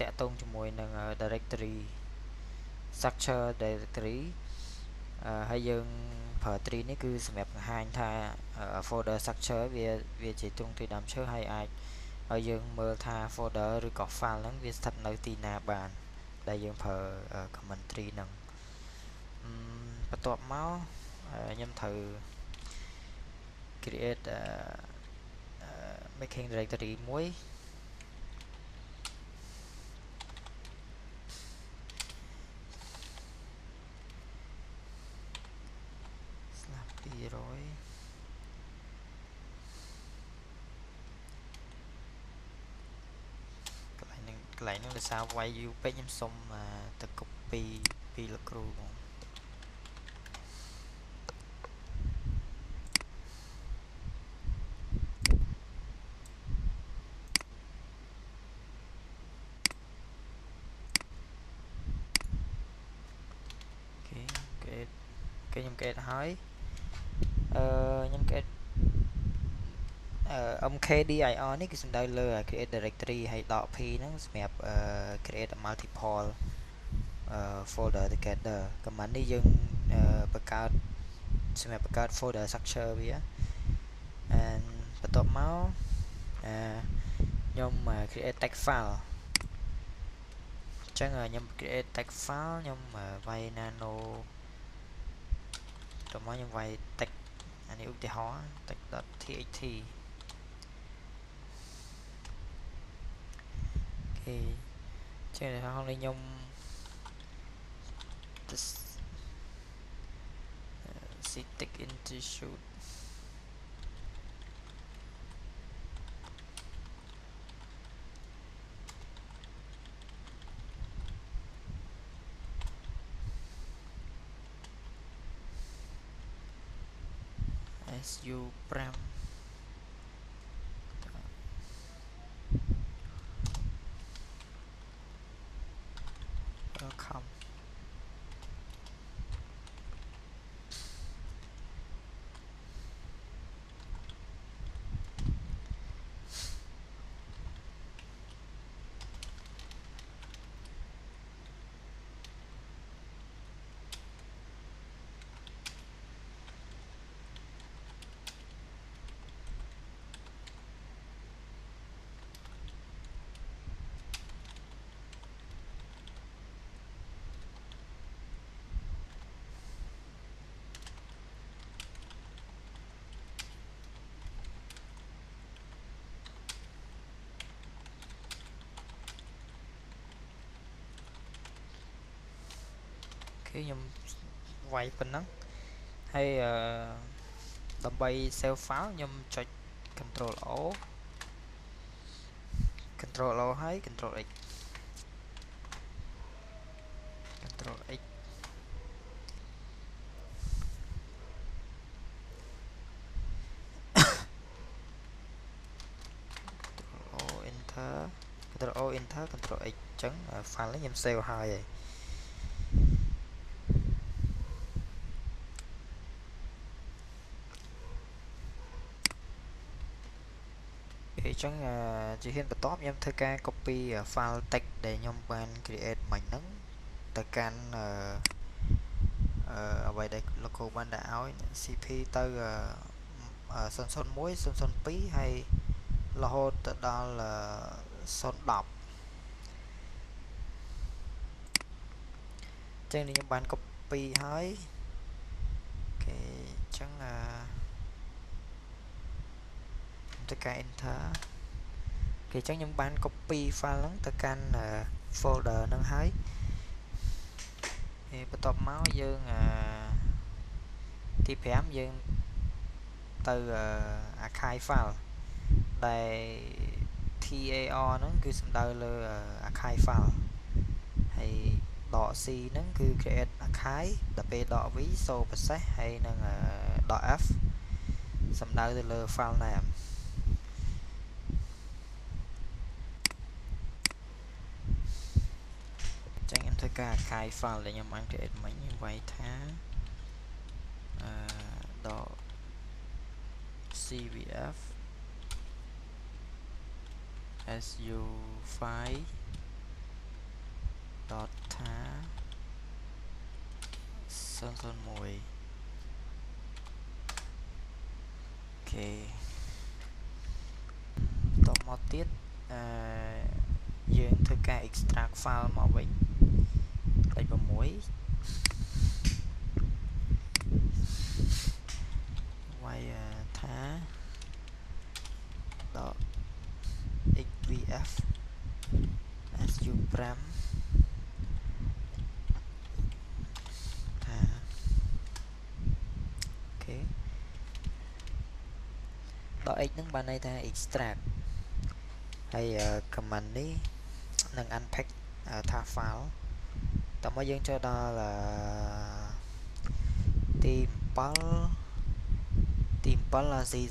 តាក់ទងជាមួយនឹង directory structure directory ហើយយើងប្រើ tree នេះគឺសម្រាប់បង្ហាញថា folder structure វាជាទ្រង់ទ្រាយដើមឈើហើយអាចឲ្យយើងមើលថា folder ឬក៏ file ហ្នឹងវាស្ថិតនៅទីណាបានដែលយើងប្រើ command tree ហ្នឹងបន្ទាប់មកខ្ញុំត្រូវ create making directory មួយ 200 កន្លែងហ្នឹងដោយសារវាយយូរពេកខ្ញុំសុំទៅ copy ពីលោកគ្រូបងខ្ញុំ create ហើយខ្ញុំ create mkdir នេះគឺសំដៅលើ create directory ហើយដក p ហ្នឹងសម្រាប់create multiple folder together command នេះយើងបង្កើតសម្រាប់បង្កើត folder structure វាបន្ទាប់មកខ្ញុំ create text file អញ្ចឹងខ្ញុំ create text file ខ្ញុំវាយ nano តោះមកខ្ញុំវាយ text អានេះឧទាហរណ៍ text.txt អូខេចឹងហើយនេះខ្ញុំ stick into shoot su pram welcomeខ្ញុំវាយប៉ុណ្ណឹងហើយដើម្បី save file ខ្ញុំចុច control O ហើយ control X control X control O enter control X អញ្ចឹង file នេះខ្ញុំ save ហើយអញ្ចឹងជាហ៊ានបន្ទាប់ខ្ញុំធ្វើការ copy file text ដែលខ្ញុំបាន create មិញហ្នឹងទៅកាន់អ្វីដែលលោកគ្រូបានដាក់ឲ្យ cp ទៅ001 002 ហើយរហូតទៅដល់010ចឹងខ្ញុំបាន copy ហើយអូខេអញ្ចឹងទៅការ enter គេអញ្ចឹងខ្ញុំបាន copy file ហ្នឹងទៅកាន់ folder ហ្នឹងហើយបន្ទាប់មកយើងទី5យើងទៅ archive file ដែល tar ហ្នឹងគឺសំដៅលើ archive file ហើយដក c ហ្នឹងគឺ create archive ដល់ពេលដក v សូប្រសេសហើយនឹងដក f សំដៅទៅលើ file name ចឹងខ្ញុំធ្វើការ archive file ដែលខ្ញុំបាន create មិញខ្ញុំវាយថាដក cvf su file dot tar 001 ok តមកទៀតយើងធ្វើការ extract file មកវិញលេខ6វាយថា .xvf su5 ថាអូខេដល់ x ហ្នឹងបានន័យថា extract ហើយ command នេះនឹង unpack ថា file តមកយើងចូលដល់ទី7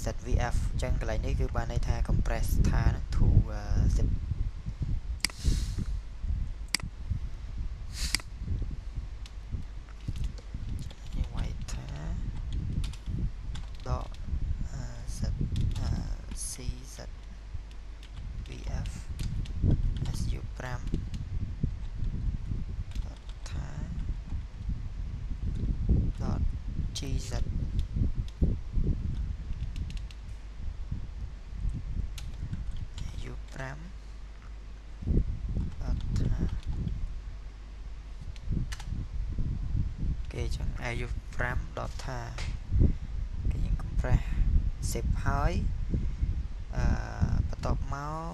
czvf អញ្ចឹងកន្លែងនេះគឺបានន័យថា compress ថា to zip .czvf su5 ថា.gz u5 ថាគេចឹង u5 ថាគេយើង compress zip ហើយបន្ទាប់មក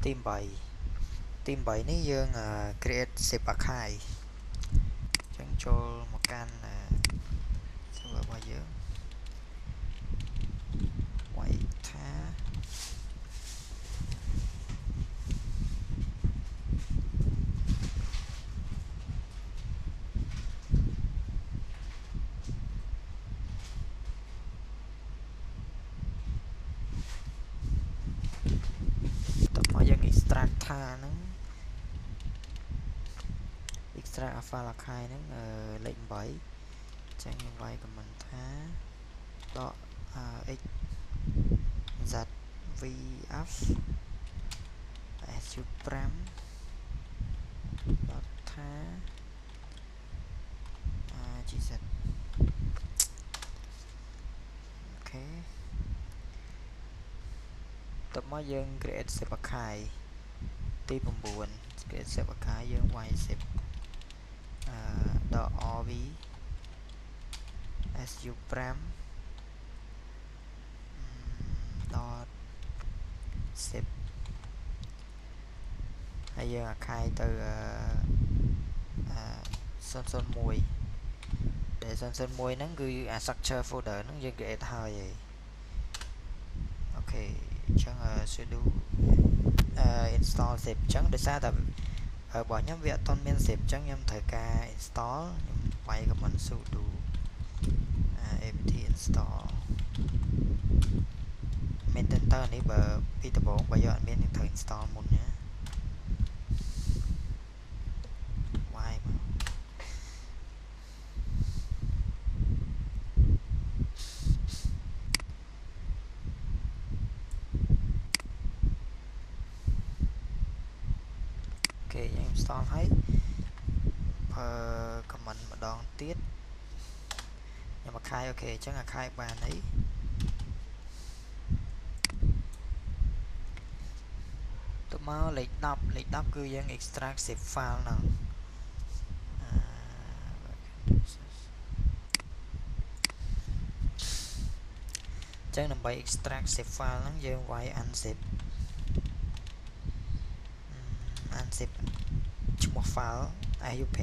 ទី8នេះយើង create zip archive ចឹងចូលមកកាន់ server របស់យើងវាយថាយើង extract ថាហ្នឹង extract file archive ហ្នឹងលេខ8អញ្ចឹងយើងវាយ comment ថា .xzvf su5 ថា gz អូខេតមកយើង create zip archive ទី9 create zip archive យើងវាយ zip .rv su5 .zip ហើយយើង archive ទៅ001 ដែល 001 ហ្នឹងគឺអា structure folder ហ្នឹងយើង create ហើយអូខេអញ្ចឹង sudo install zip អញ្ចឹងដោយសារតែរបស់ខ្ញុំវាអត់ទាន់មាន zip អញ្ចឹងខ្ញុំត្រូវការ install ខ្ញុំវាយ command sudo apt install មែនតើនេះបើពីដំបូងបើយកអត់មានយើងត្រូវ install មុនណាវាយមកអូខេយើង install ហើយcommand ម្ដងទៀតខ្ញុំ archive អូខេអញ្ចឹង archive បានហើយទៅមកលេខ10គឺយើង extract zip file ហ្នឹងអញ្ចឹងដើម្បី extract zip file ហ្នឹងយើងវាយ unzip ឈ្មោះ file su5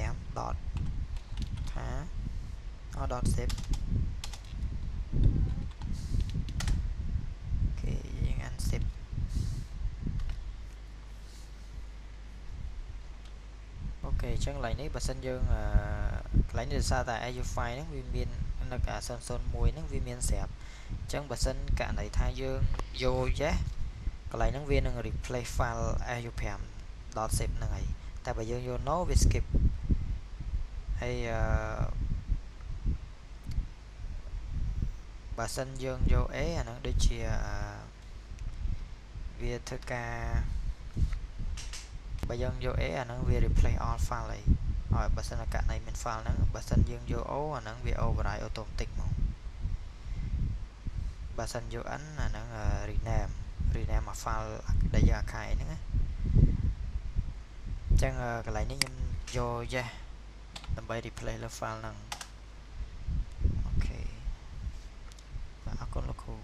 ថា .zip គេយើង unzip អូខេអញ្ចឹងកន្លែងនេះបើសិនយើងកន្លែងនេះដោយសារតែ AU file ហ្នឹងវាមាននៅកា001ហ្នឹងវាមានស្រាប់អញ្ចឹងបើសិនករណីថាយើងយក yes កន្លែងហ្នឹងវានឹង replace file AU5 .zip ហ្នឹងហើយតែបើយើងយក no វា skip ហើយបើសិនយើងយក A អាហ្នឹងដូចជាវាធ្វើការបើយើងយក A អាហ្នឹងវា replace all file ហើយ ហើយបើសិនករណីមាន file ហ្នឹងបើសិនយើងយក O អាហ្នឹងវា override automatic មកបើសិនយក N អាហ្នឹងrename មក file ដែលយើង archive ហ្នឹងណាអញ្ចឹងកន្លែងនេះខ្ញុំយក yes ដើម្បី replace លើ file ហ្នឹងអូខេបាទអរគុណលោកគ្រូ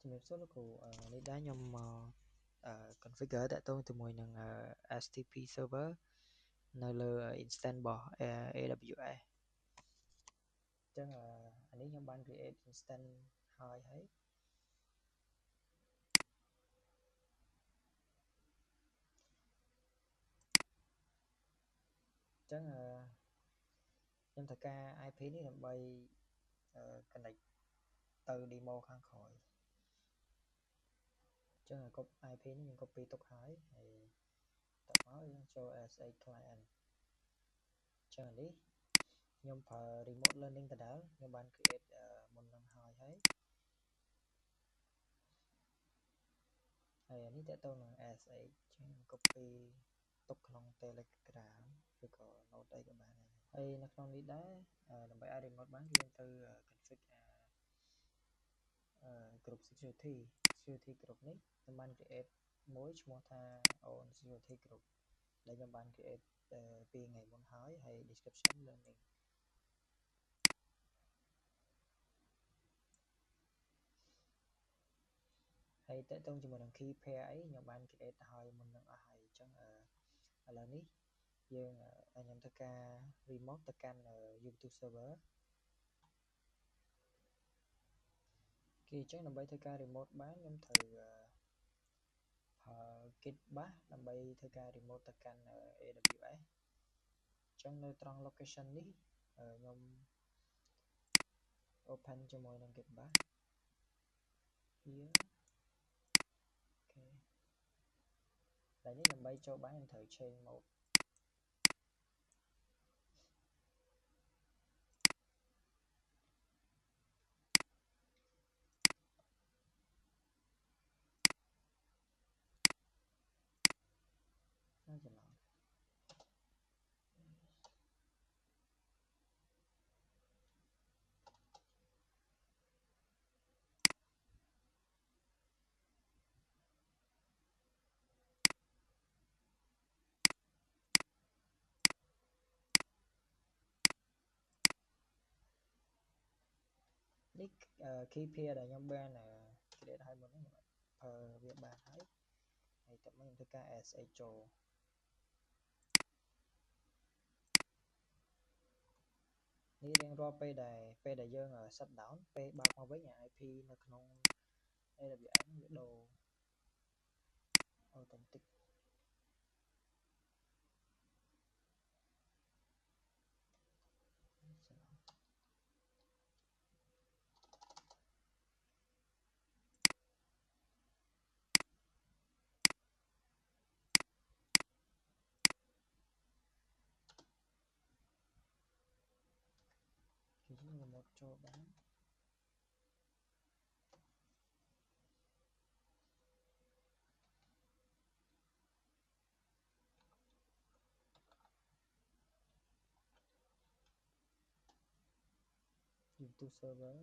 ជំរាបសួរលោកគ្រូនេះដែរខ្ញុំមក configure តាក់ទងជាមួយនឹង STP server នៅលើ instance របស់ AWS អញ្ចឹងអានេះខ្ញុំបាន create instance ហើយអញ្ចឹងខ្ញុំត្រូវការ IP នេះដើម្បី connect ទៅ demo ខាងក្រោយអញ្ចឹង IP នេះខ្ញុំ copy ទុកហើយតមកយើងចូល SA client អញ្ចឹងនេះខ្ញុំប្រើ remote learning ដដែលខ្ញុំបាន create មុននឹងហើយអានេះតើតើនឹង SA អញ្ចឹង copy ទុកក្នុង Telegram ឬក៏ note អីក៏បានដែរហើយនៅក្នុងនេះដែរដើម្បីឲ្យ remote បានគឺយើងទៅ config group security group នេះខ្ញុំបាន create មួយឈ្មោះថា own security group ដែលខ្ញុំបាន create ពីថ្ងៃមុនហើយ description learning ហើយតើតើជាមួយនឹង key pair អីខ្ញុំបាន create ទៅហើយមុននឹងអស់ហើយអញ្ចឹងឥឡូវនេះយើងខ្ញុំធ្វើការ remote ទៅកាន់ YouTube server គេអញ្ចឹងដើម្បីធ្វើការ remote បានខ្ញុំត្រូវប្រើ git bash ដើម្បីធ្វើការ remote ទៅកាន់ AWS អញ្ចឹងនៅត្រង់ location នេះខ្ញុំ open ជាមួយនឹង git bash here អូខេតែនេះដើម្បីចូលបានខ្ញុំត្រូវ change mode ច្រឡំនេះ key pair ដែលខ្ញុំបាន create ឲ្យមុននេះខ្ញុំប្រើវាបានហើយតើមកខ្ញុំធ្វើការ SH ចូលនេះរៀងរាល់ពេលដែលយើង shut down ពេលបើកមកវិញ IP នៅក្នុង AWS វាដូរ automatic គឺយើង remote ចូលបាន YouTube server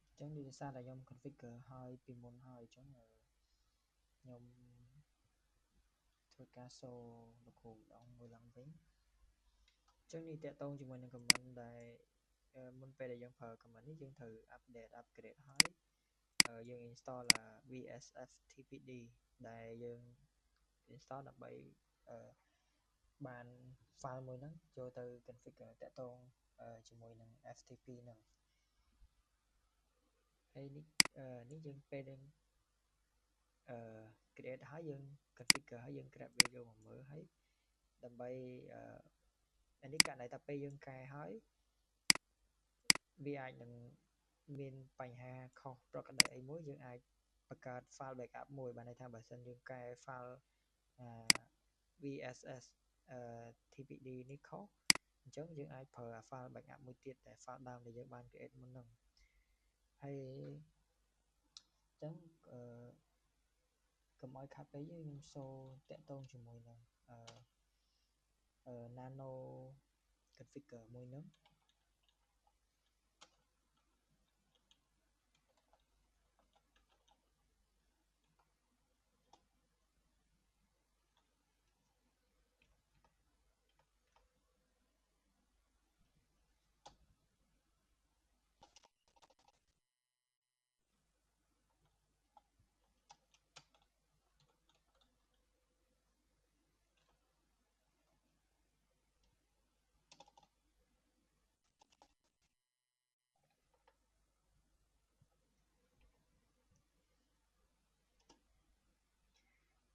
អញ្ចឹងនេះដោយសារតែខ្ញុំ configure ឲ្យពីមុនហើយអញ្ចឹងខ្ញុំធ្វើការសូលោកគ្រូម្ដងមួយឡើងវិញអញ្ចឹងនេះតកតងជាមួយនឹង command ដែលមុនពេលដែលយើងប្រើ command នេះយើងត្រូវ upgrade ហើយយើង install là VSFTPD ដែលយើង install ដើម្បីបាន file មួយហ្នឹងចូលទៅ configure តកតងជាមួយនឹង FTP ហ្នឹងហើយនេះយើងពេលយើងcreate ហើយយើង configure ហើយយើង grab វាយកមកមើលហើយដើម្បីអានេះករណីថាពេលយើងកែហើយវាអាចនឹងមានបញ្ហាខុសប្រក្រតីអីមួយយើងអាចបង្កើត file backup មួយបានន័យថាបើសិនយើងកែ file VSS TPD នេះខុសអញ្ចឹងយើងអាចប្រើ file backup មួយទៀតតែ file ដើមដែលយើងបាន create មុនហ្នឹងហើយអញ្ចឹងកុំឲ្យខាត់ពេកខ្ញុំសូតាក់ទងជាមួយនឹងnano configure មួយហ្នឹង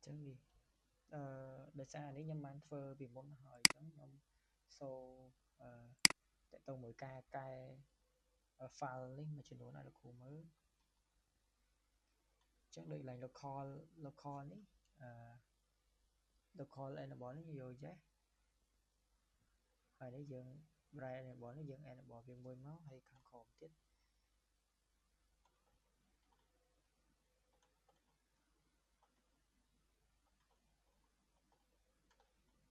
អញ្ចឹងនេះដោយសារនេះខ្ញុំបានធ្វើពីមុនហើយអញ្ចឹងខ្ញុំសូតាក់ទងមួយការកែ file នេះមួយចំនួនឲ្យលោកគ្រូមើលអញ្ចឹងដូចឡើង local នេះ local enable នេះយកចេះហើយនេះយើង brand enable នេះយើង enable វាមួយមកហើយខាងក្រោមទៀត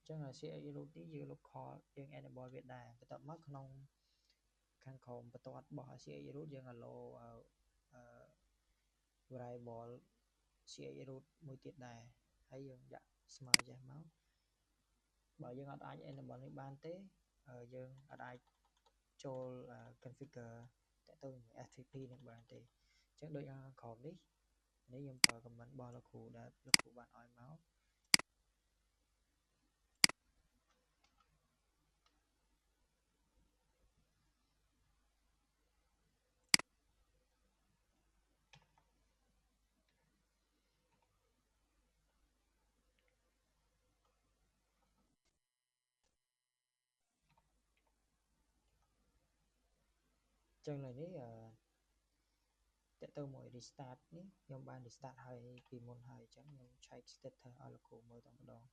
អញ្ចឹង CX root នេះយើង local យើង enable វាដែរបន្ទាប់មកក្នុងខាងក្រោមបន្ទាត់របស់ CX root យើង allow variable CX root មួយទៀតដែរហើយយើងដាក់ស្មើចេះមកបើយើងអត់អាច enable នេះបានទេយើងអត់អាចចូល configure តាក់ទងជាមួយ FTP នឹងបានទេអញ្ចឹងដូចខាងក្រោមនេះខ្ញុំប្រើ comment របស់លោកគ្រូដែលលោកគ្រូបានឲ្យមកអញ្ចឹងនៅនេះតាក់ទងមួយ restart នេះខ្ញុំបាន restart ហើយពីមុនហើយអញ្ចឹងខ្ញុំ check status ឲ្យលោកគ្រូមើលតែម្ដង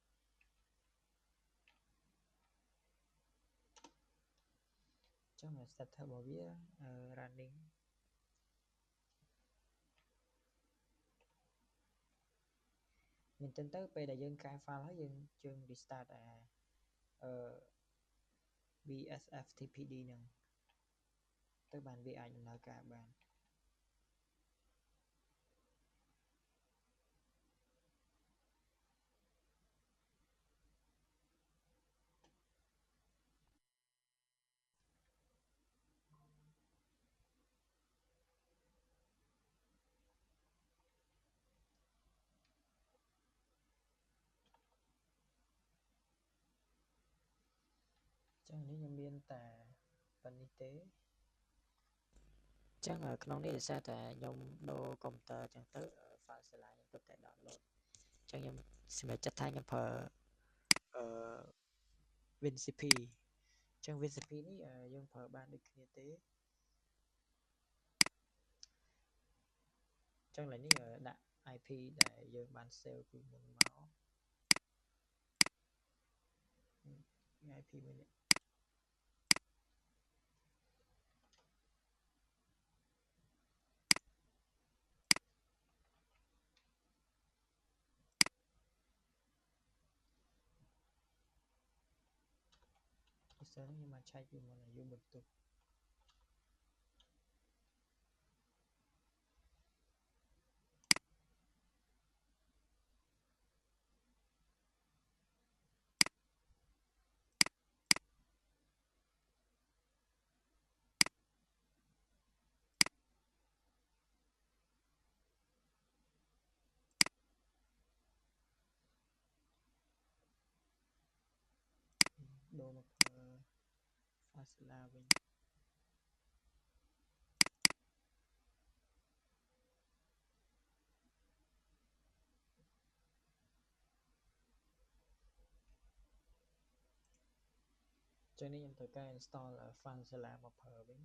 អញ្ចឹង status របស់វា running មែនទែនទៅពេលដែលយើងកែ file ហើយយើង restart VSFTPD ហ្នឹងទៅបានវាអាចដំណើរការបានអញ្ចឹងនេះខ្ញុំមានតែប៉ុណ្្នេះទេអញ្ចឹងក្នុងនេះដោយសារតែខ្ញុំដូរកុំព្យូទ័រអញ្ចឹងទៅ file Sala ខ្ញុំទៅតែ download អញ្ចឹងខ្ញុំសម្រាប់ចិត្តថាខ្ញុំប្រើWinCP អញ្ចឹង WinCP នេះយើងប្រើបានដូចគ្នាទេអញ្ចឹងឡើយនេះដាក់ IP ដែលយើងបាន save ពីមុនមក IP មួយនេះuser នេះខ្ញុំបានឆែកពីមុនឲ្យ Ubuntu ដូរមកប្រើ Fastla វិញអញ្ចឹងនេះខ្ញុំត្រូវការ install Fastla មកប្រើវិញ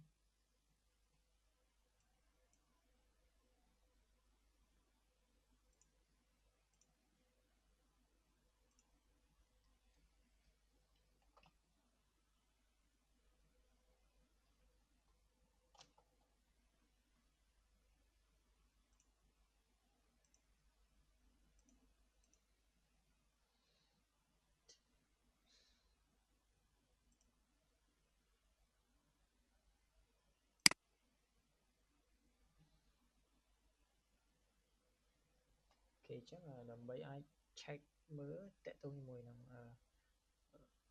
គេអញ្ចឹងដើម្បីអាច check មើលតកតងជាមួយនឹង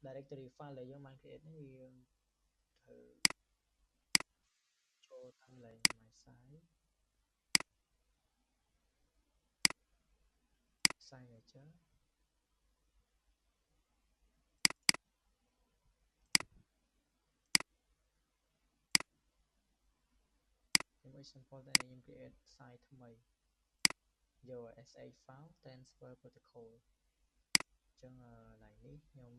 directory file ដែលយើងបាន create នេះវាត្រូវចូលតាមលេខ my site signature image sample ដែលខ្ញុំ create site ថ្មីយក sh file transfer protocol អញ្ចឹងឡើងនេះខ្ញុំ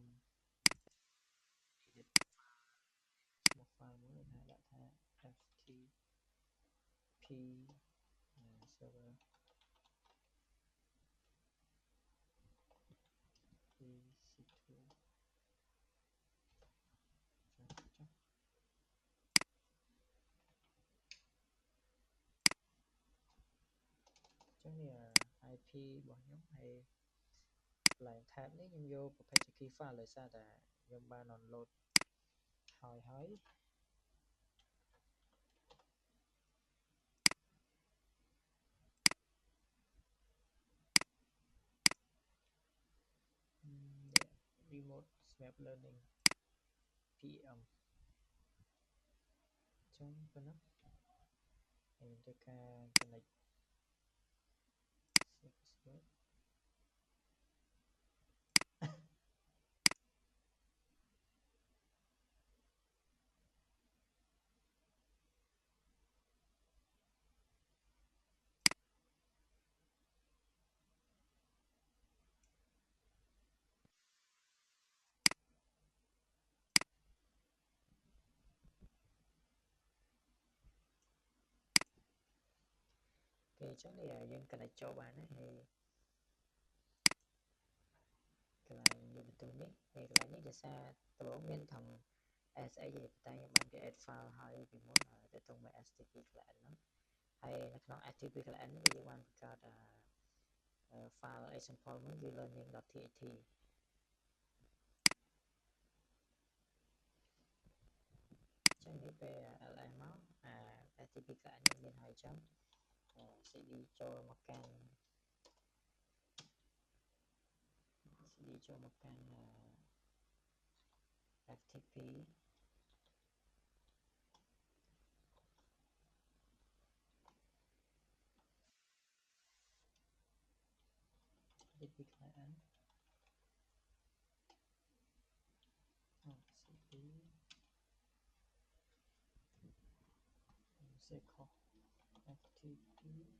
edit ឈ្មោះ file មួយថាដាក់ថា ftp server ec2 ចុះចឹងនេះ IP របស់ខ្ញុំហើយកន្លែង tab នេះខ្ញុំយកប្រភេទជា key file ដោយសារតែខ្ញុំបាន download ហើយremote smart learning PEM ចឹងប៉ុណ្ណឹងខ្ញុំធ្វើការ connect password គេអញ្ចឹងនេះយើង connect ចូលបានហើយកន្លែងនេះបន្ទូនេះហើយកន្លែងនេះដោយសារដំបូងមានថង SH ទេតែខ្ញុំបាន create file ហើយពីមុនទៅទងមក HTTP client ហ្នឹងហើយនៅក្នុង HTTP client នេះយើងបានបង្កើតfile example មួយគឺ learning.txt ចឹងនេះពេល LM មកHTTP client នេះមានហើយចឹងCD ចូលមកកាន់ CD ចូលមកកាន់ FTP client CD សេខុស FTP client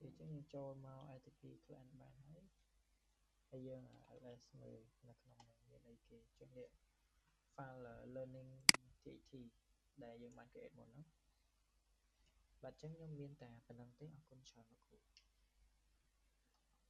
គេចឹងយើងចូលមក FTP client បានហើយយើង ls មើលនៅក្នុងនេះមានអីគេចឹងនេះ file learning.txt ដែលយើងបាន create មុនហ្នឹងបាទចឹងខ្ញុំមានតែប៉ុណ្្នឹងទេអរគុណច្រើនលោកគ្រូ